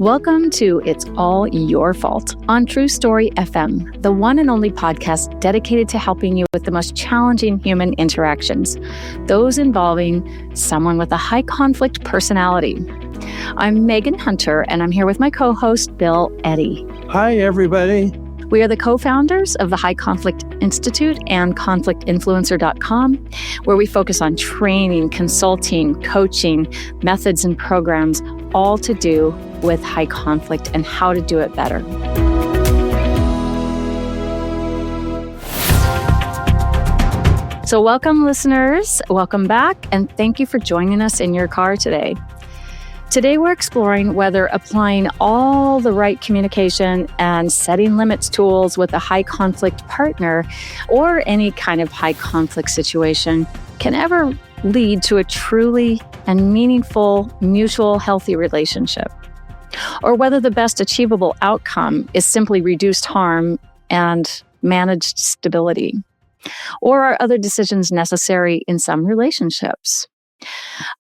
Welcome to It's All Your Fault on True Story FM, the one and only podcast dedicated to helping you with the most challenging human interactions, those involving someone with a high conflict personality. I'm Megan Hunter, and I'm here with my co-host, Bill Eddy. Hi, everybody. We are the co-founders of the High Conflict Institute and conflictinfluencer.com, where we focus on training, consulting, coaching, methods, and programs, all to do with high conflict and how to do it better. So welcome, listeners. Welcome back, and thank you for joining us in your car today. Today, we're exploring whether applying all the right communication and setting limits tools with a high conflict partner or any kind of high conflict situation can ever lead to a truly and meaningful, mutual, healthy relationship, or whether the best achievable outcome is simply reduced harm and managed stability, or are other decisions necessary in some relationships.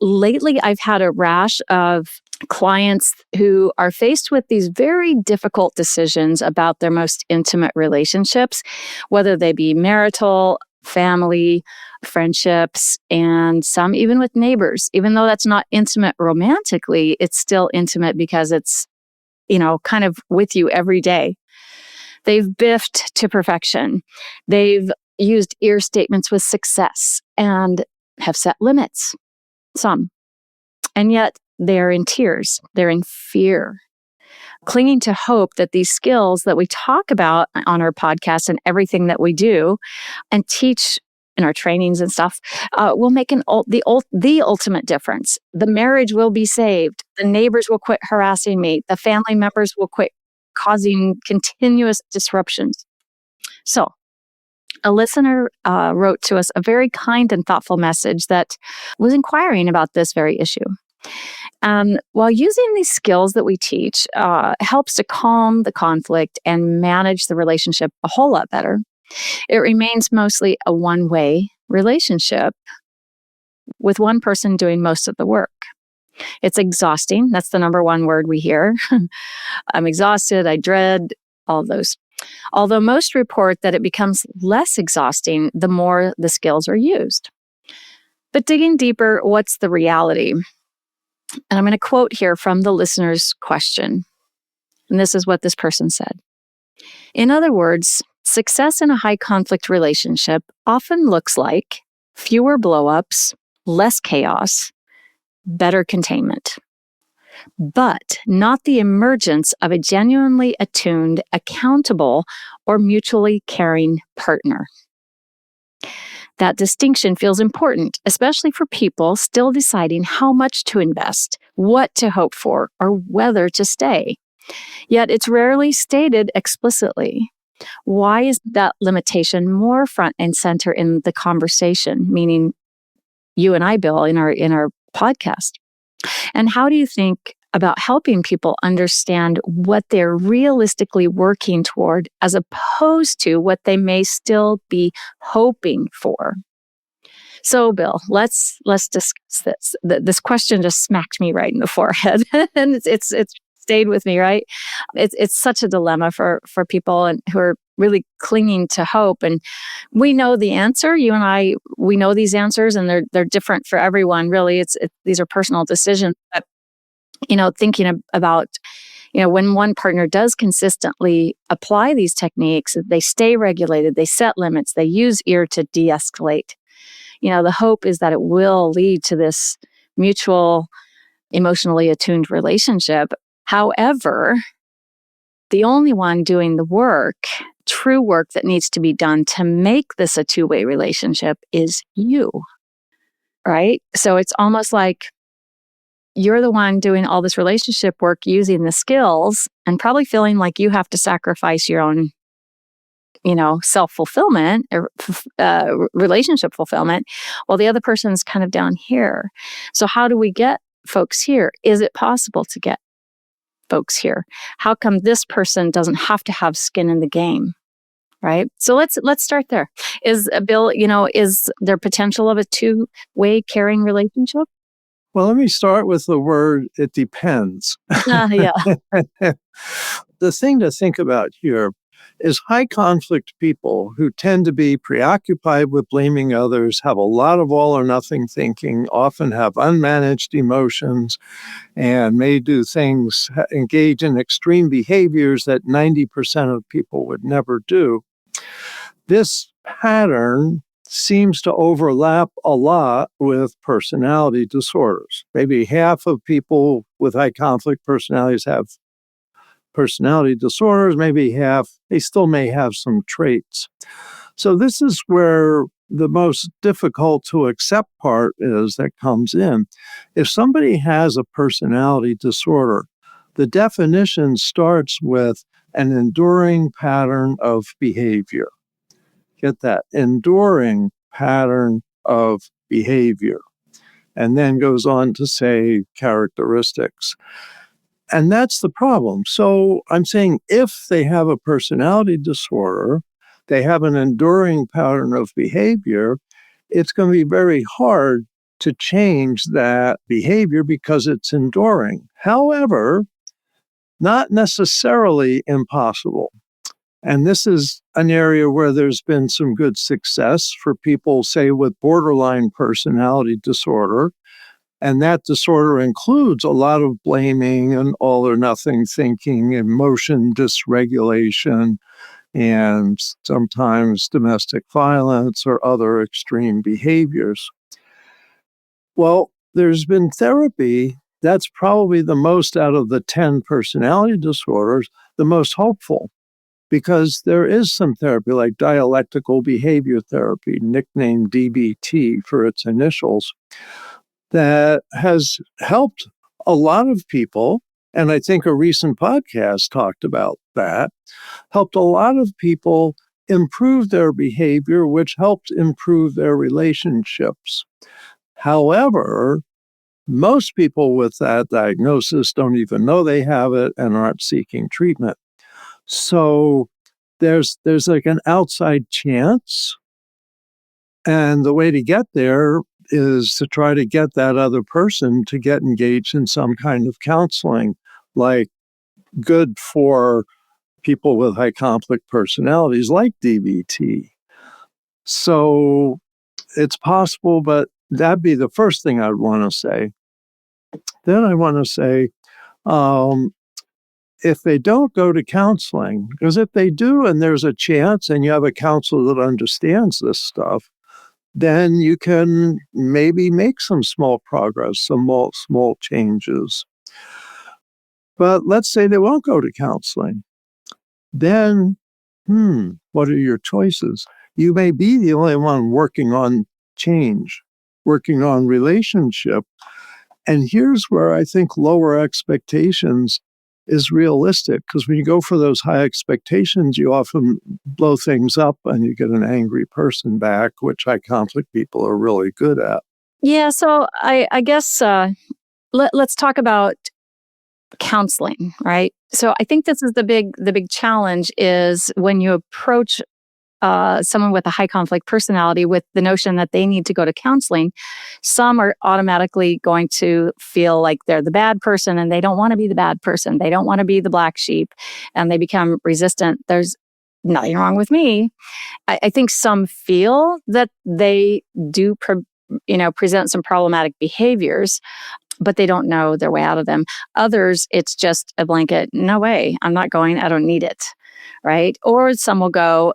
Lately, I've had a rash of clients who are faced with these very difficult decisions about their most intimate relationships, whether they be marital, family, friendships, and some even with neighbors. Even though that's not intimate romantically, it's still intimate because it's, kind of with you every day. They've biffed to perfection. They've used ear statements with success and have set limits. Some. And yet they're in tears. They're in fear, clinging to hope that these skills that we talk about on our podcast and everything that we do and teach in our trainings and stuff will make the ultimate difference. The marriage will be saved. The neighbors will quit harassing me. The family members will quit causing continuous disruptions. So, a listener wrote to us a very kind and thoughtful message that was inquiring about this very issue. And while using these skills that we teach helps to calm the conflict and manage the relationship a whole lot better, it remains mostly a one-way relationship with one person doing most of the work. It's exhausting. That's the number one word we hear. I'm exhausted. I dread all of those. Although most report that it becomes less exhausting the more the skills are used. But digging deeper, what's the reality? And I'm going to quote here from the listener's question. And this is what this person said. In other words, success in a high conflict relationship often looks like fewer blow-ups, less chaos, better containment, but not the emergence of a genuinely attuned, accountable, or mutually caring partner. That distinction feels important, especially for people still deciding how much to invest, what to hope for, or whether to stay. Yet it's rarely stated explicitly. Why is that limitation more front and center in the conversation, meaning you and I, Bill, in our podcast? And how do you think about helping people understand what they're realistically working toward as opposed to what they may still be hoping for? So, Bill, let's discuss this. This question just smacked me right in the forehead, and it's stayed with me, right? It's such a dilemma for people and who are really clinging to hope. And we know the answer. You and I, we know these answers, and they're different for everyone. Really, these are personal decisions. But thinking about, when one partner does consistently apply these techniques, they stay regulated, they set limits, they use ear to de-escalate. The hope is that it will lead to this mutual, emotionally attuned relationship. However, the only one doing the work, true work that needs to be done to make this a two-way relationship is you, right? So it's almost like you're the one doing all this relationship work using the skills and probably feeling like you have to sacrifice your own, self-fulfillment, relationship fulfillment, while the other person's kind of down here. So how do we get folks here? Is it possible to get folks here? How come this person doesn't have to have skin in the game? Right? So let's start there. Is Bill, is there potential of a two-way caring relationship? Well, let me start with the word, it depends. Yeah. The thing to think about here is high conflict people who tend to be preoccupied with blaming others, have a lot of all or nothing thinking, often have unmanaged emotions, and may do things, engage in extreme behaviors that 90% of people would never do. This pattern seems to overlap a lot with personality disorders. Maybe half of people with high conflict personalities have personality disorders, maybe half, they still may have some traits. So this is where the most difficult to accept part is that comes in. If somebody has a personality disorder, the definition starts with an enduring pattern of behavior. Get that, enduring pattern of behavior, and then goes on to say characteristics. And that's the problem. So I'm saying if they have a personality disorder, they have an enduring pattern of behavior, it's going to be very hard to change that behavior because it's enduring. However, not necessarily impossible. And this is an area where there's been some good success for people, say, with borderline personality disorder. And that disorder includes a lot of blaming and all or nothing thinking, emotion dysregulation, and sometimes domestic violence or other extreme behaviors. Well, there's been therapy that's probably the most out of the 10 personality disorders, the most hopeful, because there is some therapy like dialectical behavior therapy, nicknamed DBT for its initials, that has helped a lot of people. And I think a recent podcast talked about that, helped a lot of people improve their behavior, which helped improve their relationships. However, most people with that diagnosis don't even know they have it and aren't seeking treatment. So there's like an outside chance. And the way to get there is to try to get that other person to get engaged in some kind of counseling, like good for people with high conflict personalities like DBT. So it's possible, but that'd be the first thing I'd want to say. Then I want to say, if they don't go to counseling, because if they do and there's a chance and you have a counselor that understands this stuff, then you can maybe make some small progress, some small changes. But let's say they won't go to counseling. Then, what are your choices? You may be the only one working on change, working on relationship. And here's where I think lower expectations is realistic, because when you go for those high expectations, you often blow things up and you get an angry person back, which high conflict people are really good at. Yeah. So I guess let's talk about counseling, right? So I think this is the big challenge is when you approach someone with a high conflict personality with the notion that they need to go to counseling, some are automatically going to feel like they're the bad person and they don't want to be the bad person. They don't want to be the black sheep and they become resistant. There's nothing wrong with me. I think some feel that they do present some problematic behaviors, but they don't know their way out of them. Others, it's just a blanket, no way, I'm not going, I don't need it, right? Or some will go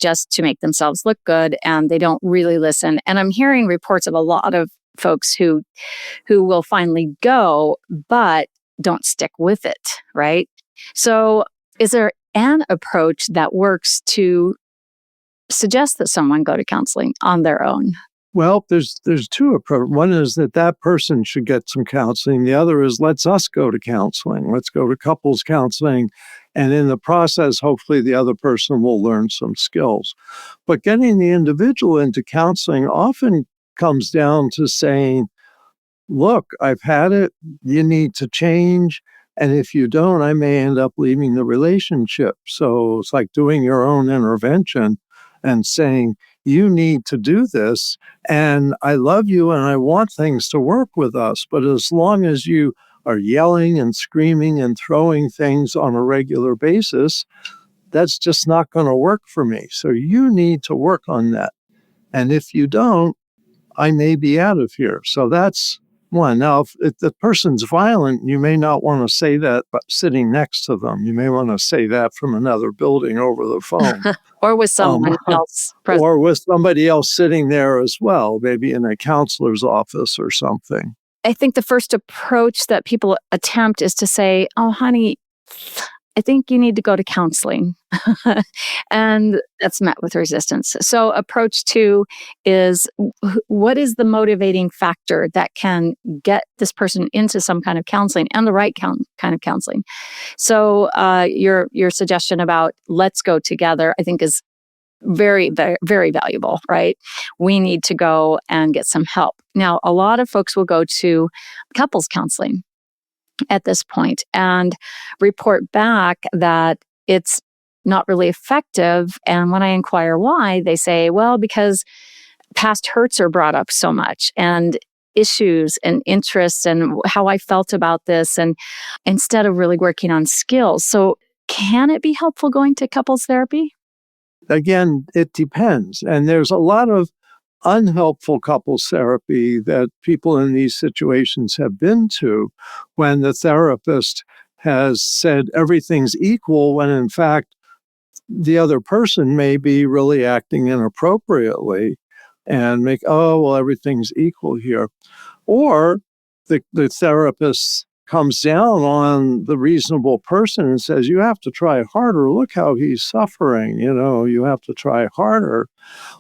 just to make themselves look good and they don't really listen. And I'm hearing reports of a lot of folks who will finally go, but don't stick with it, right? So is there an approach that works to suggest that someone go to counseling on their own? Well, there's two approaches. One is that person should get some counseling. The other is let's us go to counseling. Let's go to couples counseling. And in the process, hopefully the other person will learn some skills. But getting the individual into counseling often comes down to saying, look, I've had it. You need to change. And if you don't, I may end up leaving the relationship. So it's like doing your own intervention and saying, you need to do this, and I love you and I want things to work with us. But as long as you are yelling and screaming and throwing things on a regular basis, that's just not going to work for me. So you need to work on that. And if you don't, I may be out of here. So that's one. Now, if the person's violent, you may not want to say that but sitting next to them. You may want to say that from another building over the phone. Or with someone else present. Or with somebody else sitting there as well, maybe in a counselor's office or something. I think the first approach that people attempt is to say, oh, honey, I think you need to go to counseling. And that's met with resistance. So approach 2 is, what is the motivating factor that can get this person into some kind of counseling and the right kind of counseling? So your suggestion about let's go together, I think is very, very, very valuable, right? We need to go and get some help. Now, a lot of folks will go to couples counseling at this point and report back that it's not really effective. And when I inquire why, they say, well, because past hurts are brought up so much, and issues and interests and how I felt about this, and instead of really working on skills. So can it be helpful going to couples therapy? Again, it depends. And there's a lot of unhelpful couples therapy that people in these situations have been to when the therapist has said everything's equal, when in fact the other person may be really acting inappropriately and make, oh, well, everything's equal here. Or the therapist comes down on the reasonable person and says, you have to try harder. Look how he's suffering. You have to try harder.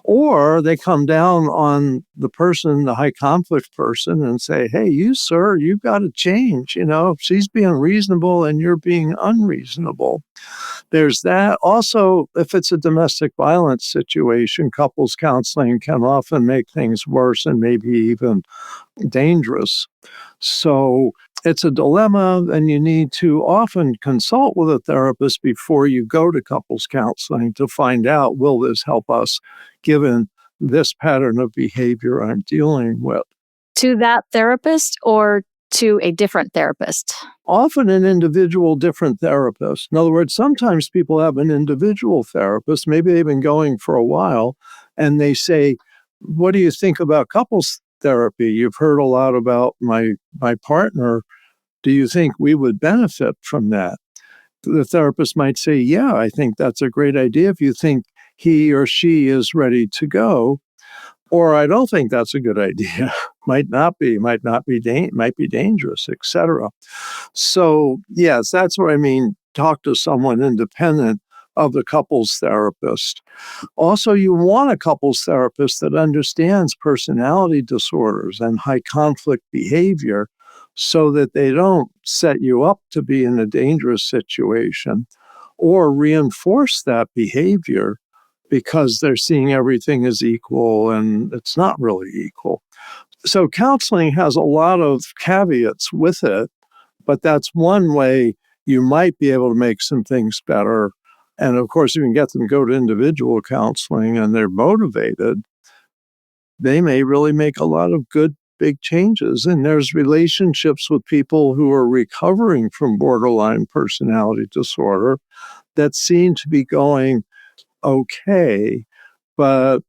Or they come down on the person, the high conflict person, and say, hey, you, sir, you've got to change. She's being reasonable and you're being unreasonable. There's that. Also, if it's a domestic violence situation, couples counseling can often make things worse and maybe even dangerous. So it's a dilemma, and you need to often consult with a therapist before you go to couples counseling to find out, will this help us given this pattern of behavior I'm dealing with? To that therapist or to a different therapist? Often an individual different therapist. In other words, sometimes people have an individual therapist, maybe they've been going for a while, and they say, what do you think about couples therapy? You've heard a lot about my partner. Do you think we would benefit from that? The therapist might say, yeah, I think that's a great idea if you think he or she is ready to go. Or I don't think that's a good idea. Might be dangerous, etc. So yes, that's what I mean. Talk to someone independent of the couples therapist. Also, you want a couples therapist that understands personality disorders and high conflict behavior so that they don't set you up to be in a dangerous situation or reinforce that behavior because they're seeing everything as equal and it's not really equal. So counseling has a lot of caveats with it, but that's one way you might be able to make some things better. And of course, you can get them to go to individual counseling and they're motivated. They may really make a lot of good, big changes. And there's relationships with people who are recovering from borderline personality disorder that seem to be going okay. But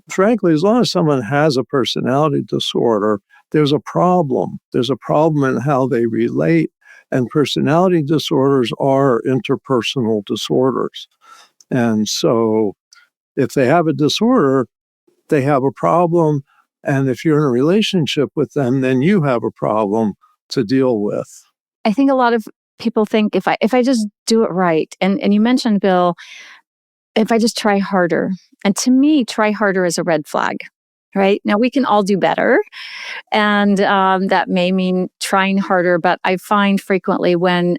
frankly, as long as someone has a personality disorder, there's a problem. There's a problem in how they relate. And personality disorders are interpersonal disorders. And so if they have a disorder, they have a problem. And if you're in a relationship with them, then you have a problem to deal with. I think a lot of people think if I just do it right, and you mentioned, Bill, if I just try harder. And to me, try harder is a red flag, right? Now, we can all do better. And that may mean trying harder. But I find frequently when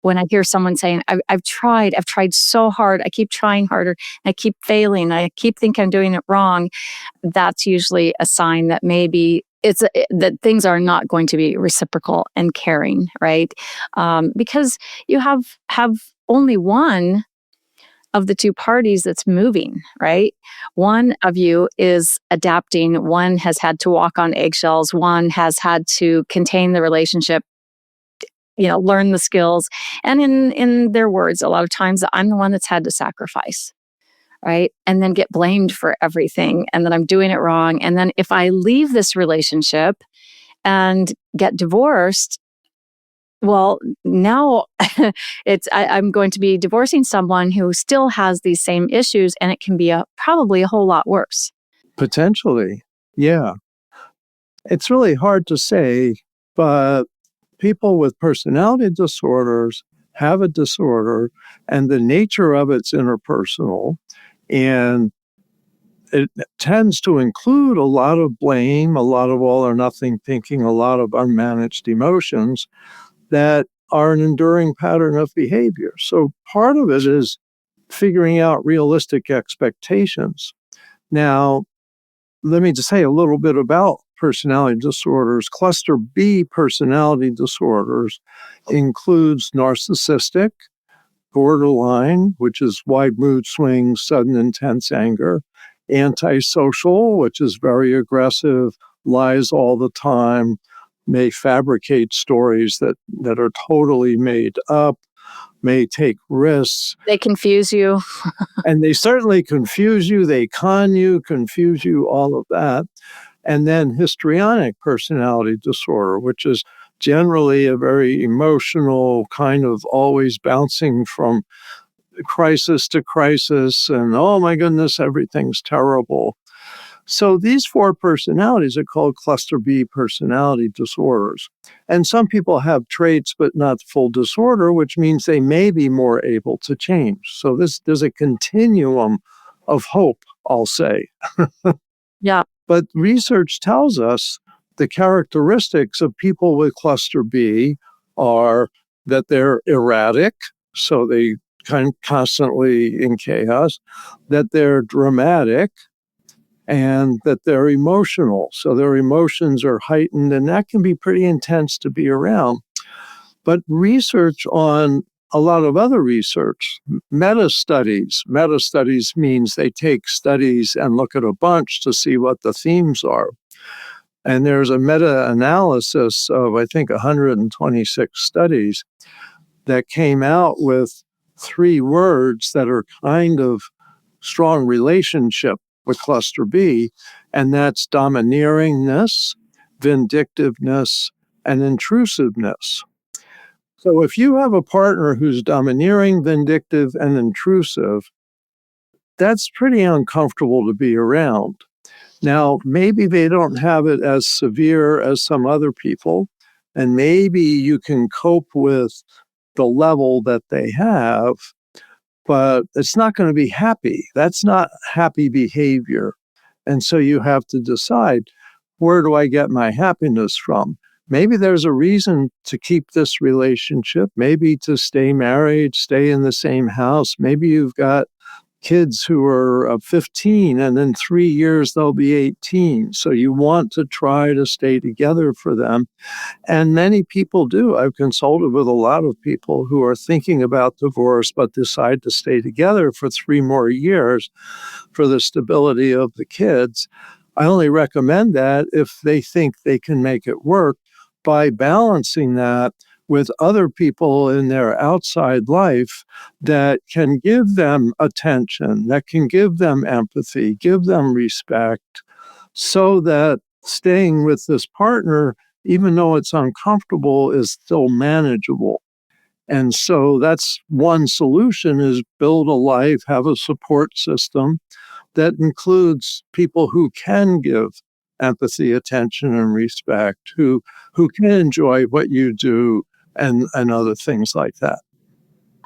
I hear someone saying, I've tried so hard, I keep trying harder, I keep failing, I keep thinking I'm doing it wrong, that's usually a sign that maybe that things are not going to be reciprocal and caring, right? Because you have only one of the two parties that's moving, right? One of you is adapting, one has had to walk on eggshells, one has had to contain the relationship, learn the skills. And in their words, a lot of times I'm the one that's had to sacrifice, right? And then get blamed for everything, and that I'm doing it wrong. And then if I leave this relationship and get divorced, well, now I'm going to be divorcing someone who still has these same issues, and it can be probably a whole lot worse. Potentially, yeah. It's really hard to say, but people with personality disorders have a disorder, and the nature of it's interpersonal, and it tends to include a lot of blame, a lot of all or nothing thinking, a lot of unmanaged emotions that are an enduring pattern of behavior. So part of it is figuring out realistic expectations. Now, let me just say a little bit about personality disorders. Cluster B personality disorders includes narcissistic, borderline, which is wide mood swings, sudden intense anger, antisocial, which is very aggressive, lies all the time, may fabricate stories that are totally made up, may take risks. They confuse you. And they certainly confuse you, they con you, confuse you, all of that. And then histrionic personality disorder, which is generally a very emotional, kind of always bouncing from crisis to crisis, and oh my goodness, everything's terrible. So these four personalities are called cluster B personality disorders. And some people have traits but not full disorder, which means they may be more able to change. So there's a continuum of hope, I'll say. Yeah. But research tells us the characteristics of people with cluster B are that they're erratic, so they kind of constantly in chaos, that they're dramatic, and that they're emotional. So their emotions are heightened, and that can be pretty intense to be around. But research on a lot of other research, meta-studies means they take studies and look at a bunch to see what the themes are. And there's a meta-analysis of, I think, 126 studies that came out with 3 words that are kind of strong relationship with cluster B, and that's domineeringness, vindictiveness, and intrusiveness. So if you have a partner who's domineering, vindictive, and intrusive, that's pretty uncomfortable to be around. Now, maybe they don't have it as severe as some other people, and maybe you can cope with the level that they have, but it's not going to be happy. That's not happy behavior. And so you have to decide, where do I get my happiness from? Maybe there's a reason to keep this relationship, maybe to stay married, stay in the same house. Maybe you've got kids who are 15 and in 3 years they'll be 18. So you want to try to stay together for them. And many people do. I've consulted with a lot of people who are thinking about divorce but decide to stay together for 3 more years for the stability of the kids. I only recommend that if they think they can make it work by balancing that with other people in their outside life that can give them attention, that can give them empathy, give them respect, so that staying with this partner, even though it's uncomfortable, is still manageable. And so that's one solution, is build a life, have a support system that includes people who can give empathy, attention, and respect, who can enjoy what you do, and other things like that.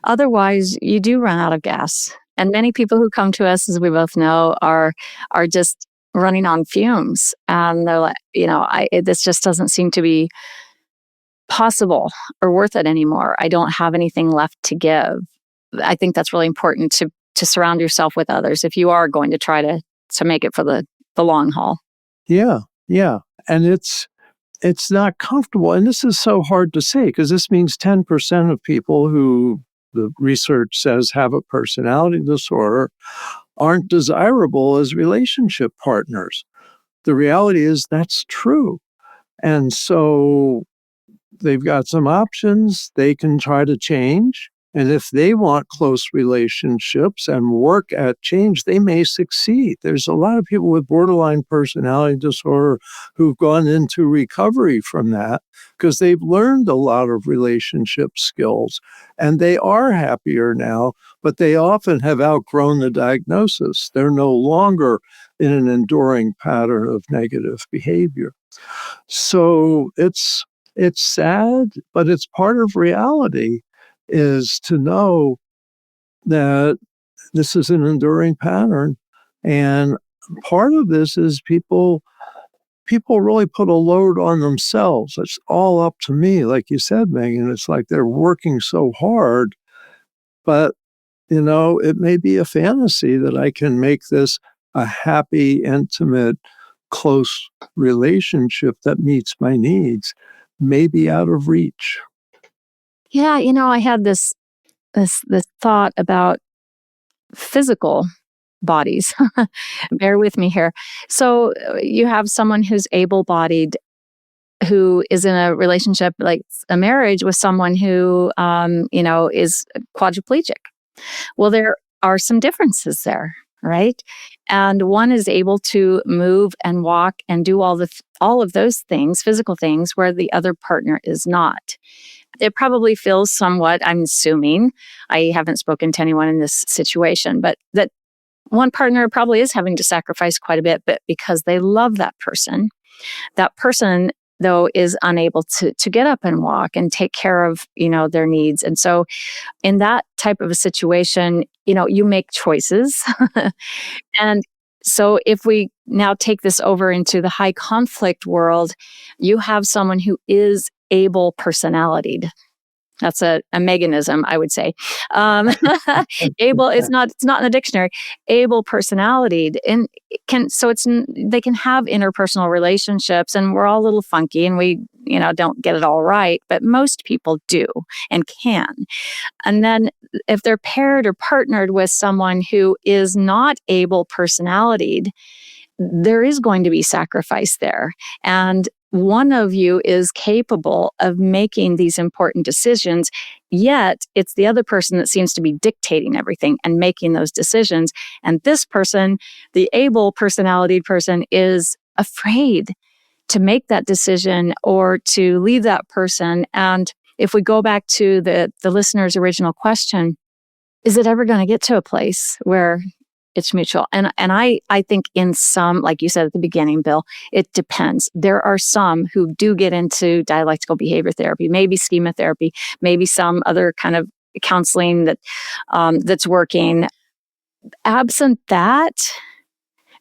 Otherwise, you do run out of gas. And many people who come to us, as we both know, are just running on fumes. And they're like, this just doesn't seem to be possible or worth it anymore. I don't have anything left to give. I think that's really important to surround yourself with others if you are going to try to make it for the long haul. Yeah. And it's not comfortable. And this is so hard to say, because this means 10% of people who the research says have a personality disorder aren't desirable as relationship partners. The reality is that's true. And so they've got some options. They can try to change. And if they want close relationships and work at change, they may succeed. There's a lot of people with borderline personality disorder who've gone into recovery from that because they've learned a lot of relationship skills and they are happier now, but they often have outgrown the diagnosis. They're no longer in an enduring pattern of negative behavior. So it's sad, but it's part of reality, is to know that this is an enduring pattern. And part of this is people really put a load on themselves. It's all up to me. Like you said, Megan, it's like they're working so hard, but it may be a fantasy that I can make this a happy, intimate, close relationship that meets my needs, may be out of reach. Yeah, I had this thought about physical bodies. Bear with me here. So you have someone who's able-bodied who is in a relationship, like a marriage, with someone who, is quadriplegic. Well, there are some differences there, right? And one is able to move and walk and do all of those things, physical things, where the other partner is not. It probably feels somewhat, I'm assuming, I haven't spoken to anyone in this situation, but that one partner probably is having to sacrifice quite a bit, but because they love that person, though, is unable to get up and walk and take care of, their needs. And so in that type of a situation, you make choices. And so if we now take this over into the high conflict world, you have someone who is able personalitied. That's a Meganism, I would say. Able, it's not in the dictionary. Able personalitied, and they can have interpersonal relationships, and we're all a little funky, and we don't get it all right, but most people do and can. And then if they're paired or partnered with someone who is not able personalitied, there is going to be sacrifice there. And one of you is capable of making these important decisions, yet it's the other person that seems to be dictating everything and making those decisions. And this person, the able personality person, is afraid to make that decision or to leave that person. And if we go back to the listener's original question, is it ever going to get to a place where it's mutual? And I think in some, like you said at the beginning, Bill, it depends. There are some who do get into dialectical behavior therapy, maybe schema therapy, maybe some other kind of counseling that's working. Absent that,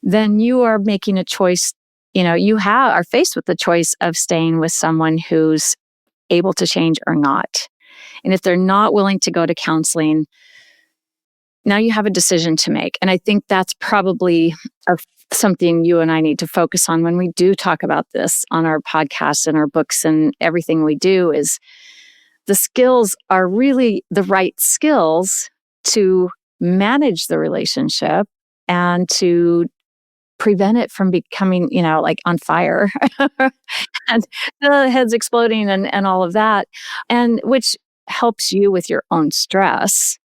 then you are making a choice. You are faced with the choice of staying with someone who's able to change or not. And if they're not willing to go to counseling, now you have a decision to make. And I think that's probably something you and I need to focus on when we do talk about this on our podcasts and our books and everything we do, is the skills are really the right skills to manage the relationship and to prevent it from becoming, like on fire and the heads exploding and all of that. And which helps you with your own stress,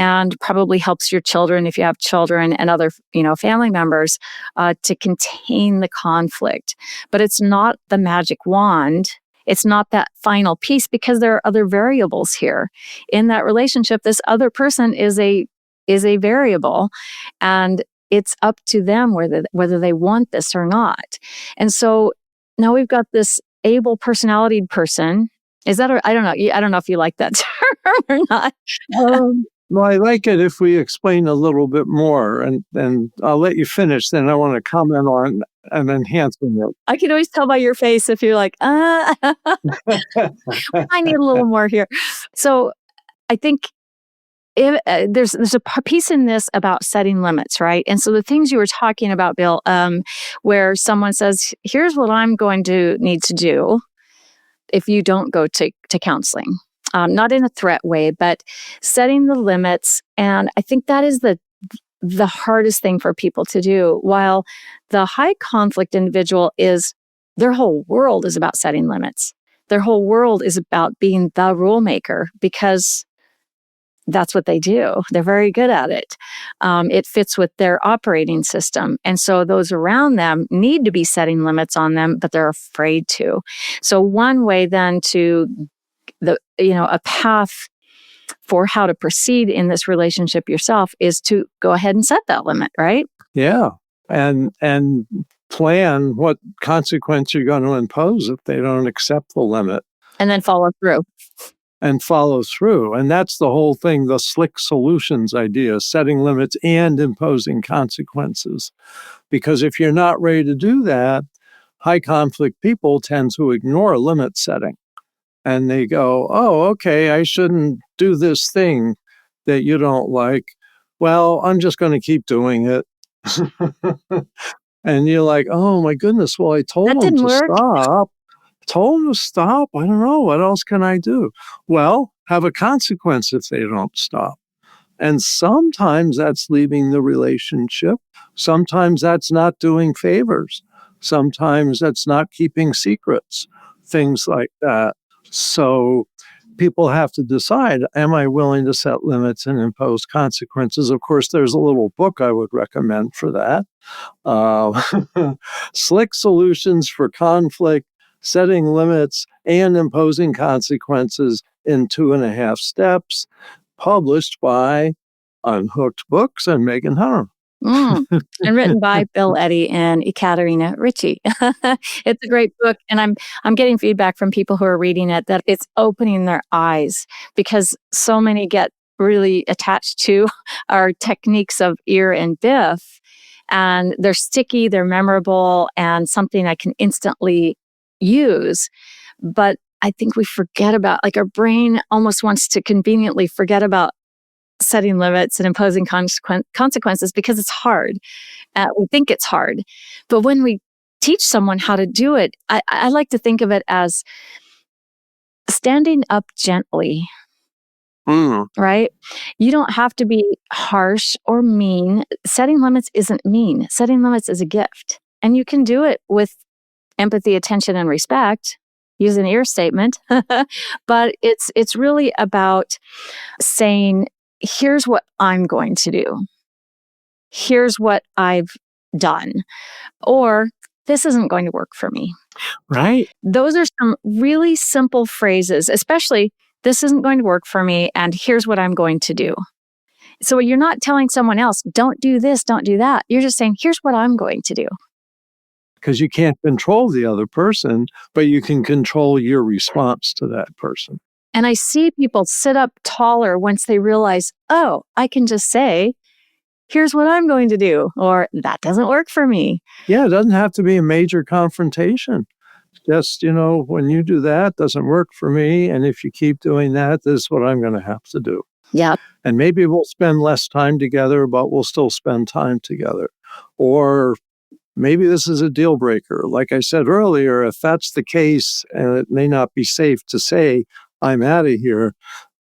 and probably helps your children, if you have children and other, family members, to contain the conflict. But it's not the magic wand. It's not that final piece, because there are other variables here in that relationship. This other person is a variable, and it's up to them whether they want this or not. And so now we've got this able personality person. Is that I don't know. I don't know if you like that term or not. Well, I like it if we explain a little bit more, and I'll let you finish. Then I want to comment on and enhancing it. I can always tell by your face if you're like, I need a little more here. So I think there's a piece in this about setting limits, right? And so the things you were talking about, Bill, where someone says, here's what I'm going to need to do if you don't go to counseling. not in a threat way, but setting the limits. And I think that is the hardest thing for people to do. While the high conflict individual their whole world is about setting limits. Their whole world is about being the rule maker because that's what they do. They're very good at it. It fits with their operating system. And so those around them need to be setting limits on them, but they're afraid to. So one way then to a path for how to proceed in this relationship yourself is to go ahead and set that limit, right? Yeah. And plan what consequence you're going to impose if they don't accept the limit. And then follow through. And follow through. And that's the whole thing, the SLIC Solutions idea, setting limits and imposing consequences. Because if you're not ready to do that, high conflict people tend to ignore limit setting. And they go, oh, okay, I shouldn't do this thing that you don't like. Well, I'm just going to keep doing it. And you're like, oh my goodness, well, I told them to stop. Told them to stop. I don't know. What else can I do? Well, have a consequence if they don't stop. And sometimes that's leaving the relationship. Sometimes that's not doing favors. Sometimes that's not keeping secrets, things like that. So people have to decide, am I willing to set limits and impose consequences? Of course, there's a little book I would recommend for that. SLIC Solutions for Conflict, Setting Limits and Imposing Consequences in 2.5 Steps, published by Unhooked Books and Megan Hunter. And written by Bill Eddy and Ekaterina Ritchie. It's a great book, and I'm getting feedback from people who are reading it that it's opening their eyes because so many get really attached to our techniques of ear and biff, and they're sticky, they're memorable, and something I can instantly use. But I think we forget about, like, our brain almost wants to conveniently forget about setting limits and imposing consequences because it's hard. We think it's hard. But when we teach someone how to do it, I like to think of it as standing up gently, right? You don't have to be harsh or mean. Setting limits isn't mean. Setting limits is a gift. And you can do it with empathy, attention, and respect. Use an ear statement. But it's really about saying, here's what I'm going to do. Here's what I've done. Or this isn't going to work for me. Right. Those are some really simple phrases, especially this isn't going to work for me and here's what I'm going to do. So you're not telling someone else, don't do this, don't do that. You're just saying, here's what I'm going to do. Because you can't control the other person, but you can control your response to that person. And I see people sit up taller once they realize, oh, I can just say, here's what I'm going to do, or that doesn't work for me. Yeah, it doesn't have to be a major confrontation. Just, when you do that, doesn't work for me. And if you keep doing that, this is what I'm going to have to do. Yeah. And maybe we'll spend less time together, but we'll still spend time together. Or maybe this is a deal breaker. Like I said earlier, if that's the case, and it may not be safe to say, I'm out of here,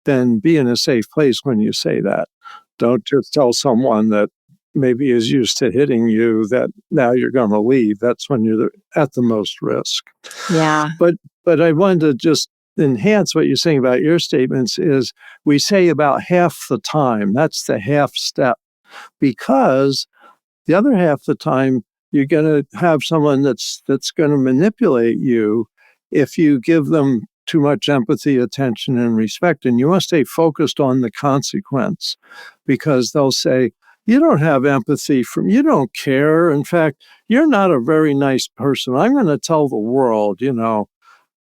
then be in a safe place when you say that. Don't just tell someone that maybe is used to hitting you that now you're going to leave. That's when you're at the most risk. Yeah. But I wanted to just enhance what you're saying about your statements is we say about half the time. That's the half step. Because the other half the time, you're going to have someone that's going to manipulate you if you give them too much empathy, attention, and respect. And you must stay focused on the consequence because they'll say, you don't have empathy you don't care. In fact, you're not a very nice person. I'm going to tell the world,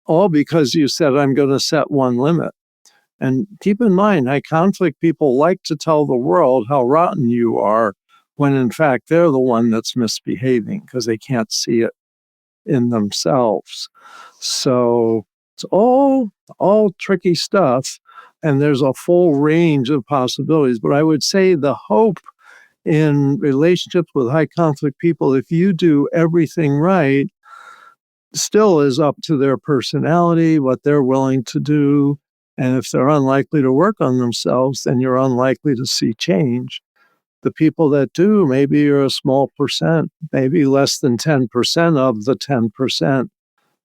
all because you said I'm going to set one limit. And keep in mind, high conflict people like to tell the world how rotten you are when in fact they're the one that's misbehaving because they can't see it in themselves. So it's all tricky stuff, and there's a full range of possibilities. But I would say the hope in relationships with high conflict people, if you do everything right, still is up to their personality, what they're willing to do. And if they're unlikely to work on themselves, then you're unlikely to see change. The people that do, maybe you're a small percent, maybe less than 10% of the 10%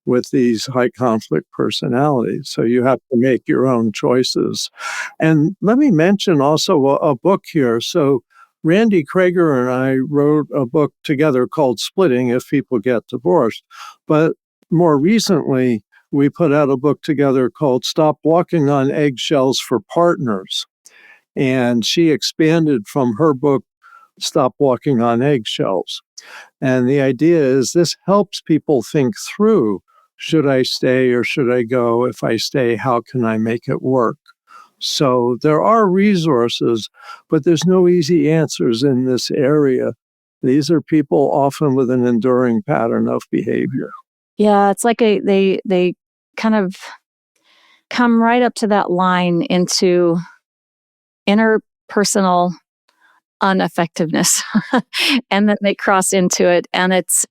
with these high conflict personalities. So you have to make your own choices. And let me mention also a book here. So Randy Krager and I wrote a book together called Splitting If People Get Divorced. But more recently, we put out a book together called Stop Walking on Eggshells for Partners. And she expanded from her book, Stop Walking on Eggshells. And the idea is this helps people think through, should I stay or should I go? If I stay, how can I make it work? So there are resources, but there's no easy answers in this area. These are people often with an enduring pattern of behavior. Yeah, it's like they kind of come right up to that line into interpersonal ineffectiveness, and then they cross into it, and it's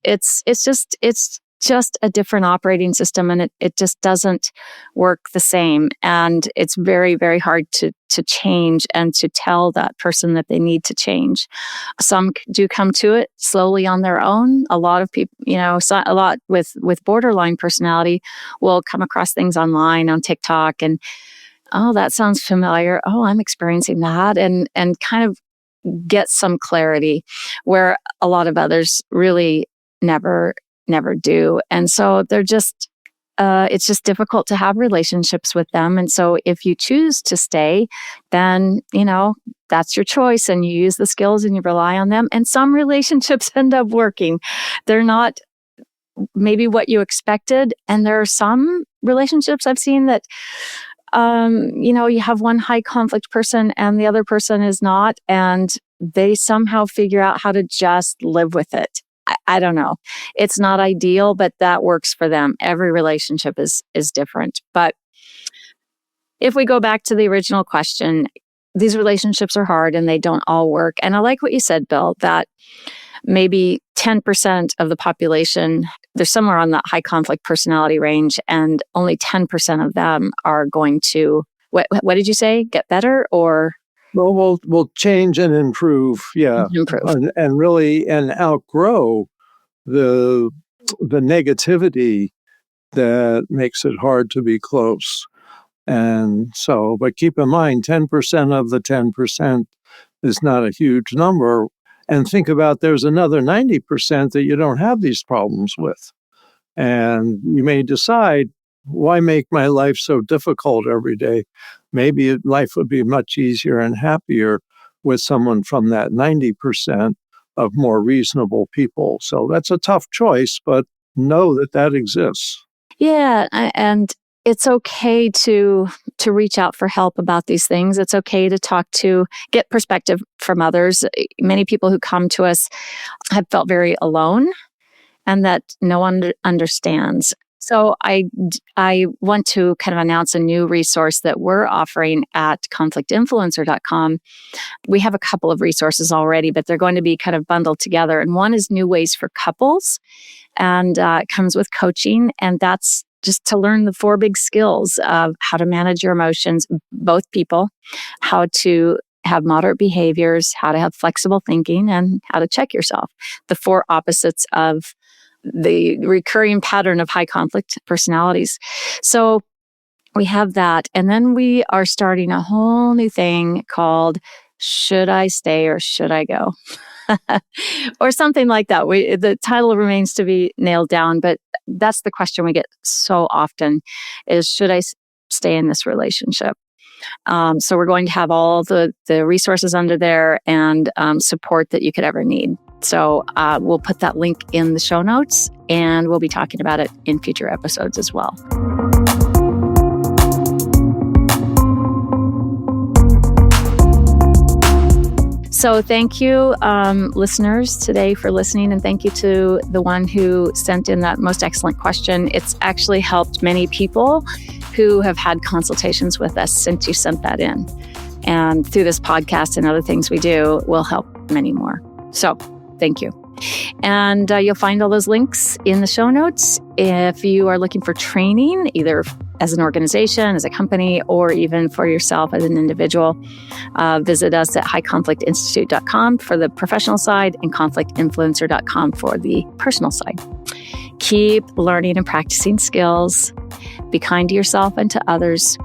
just a different operating system, and it just doesn't work the same, and it's very, very hard to change and to tell that person that they need to change. Some do come to it slowly on their own. A lot of people, a lot with borderline personality will come across things online on TikTok and, oh, that sounds familiar. Oh, I'm experiencing that, and kind of get some clarity where a lot of others really never do. And so they're just, it's just difficult to have relationships with them. And so if you choose to stay, then, that's your choice, and you use the skills and you rely on them. And some relationships end up working. They're not maybe what you expected. And there are some relationships I've seen that, you have one high conflict person and the other person is not, and they somehow figure out how to just live with it. I don't know. It's not ideal, but that works for them. Every relationship is different. But if we go back to the original question, these relationships are hard and they don't all work. And I like what you said, Bill, that maybe 10% of the population, they're somewhere on the high conflict personality range, and only 10% of them are going to, what did you say, get better or? Well, we'll change and improve, and really outgrow the negativity that makes it hard to be close. And so, but keep in mind, 10% of the 10% is not a huge number. And think about there's another 90% that you don't have these problems with. And you may decide, why make my life so difficult every day? Maybe life would be much easier and happier with someone from that 90% of more reasonable people. So that's a tough choice, but know that exists. Yeah, and it's okay to reach out for help about these things. It's okay to get perspective from others. Many people who come to us have felt very alone and that no one understands. So I want to kind of announce a new resource that we're offering at conflictinfluencer.com. We have a couple of resources already, but they're going to be kind of bundled together. And one is New Ways for Couples, and it comes with coaching. And that's just to learn the 4 big skills of how to manage your emotions, both people, how to have moderate behaviors, how to have flexible thinking, and how to check yourself. The 4 opposites of the recurring pattern of high conflict personalities. So we have that. And then we are starting a whole new thing called Should I Stay or Should I Go? Or something like that. The title remains to be nailed down, but that's the question we get so often is, should I stay in this relationship? So we're going to have all the resources under there and support that you could ever need. So we'll put that link in the show notes, and we'll be talking about it in future episodes as well. So thank you, listeners, today for listening, and thank you to the one who sent in that most excellent question. It's actually helped many people who have had consultations with us since you sent that in. And through this podcast and other things we do, will help many more. So thank you. And you'll find all those links in the show notes. If you are looking for training, either as an organization, as a company, or even for yourself as an individual, visit us at highconflictinstitute.com for the professional side and conflictinfluencer.com for the personal side. Keep learning and practicing skills. Be kind to yourself and to others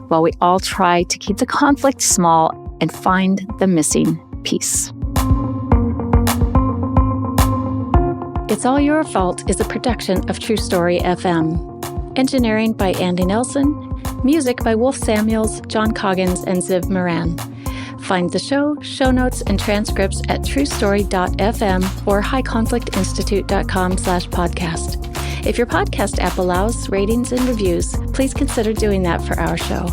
while we all try to keep the conflict small and find the missing piece. It's All Your Fault is a production of True Story FM. Engineering by Andy Nelson. Music by Wolf Samuels, John Coggins, and Ziv Moran. Find the show notes, and transcripts at truestory.fm or highconflictinstitute.com/podcast. If your podcast app allows ratings and reviews, please consider doing that for our show.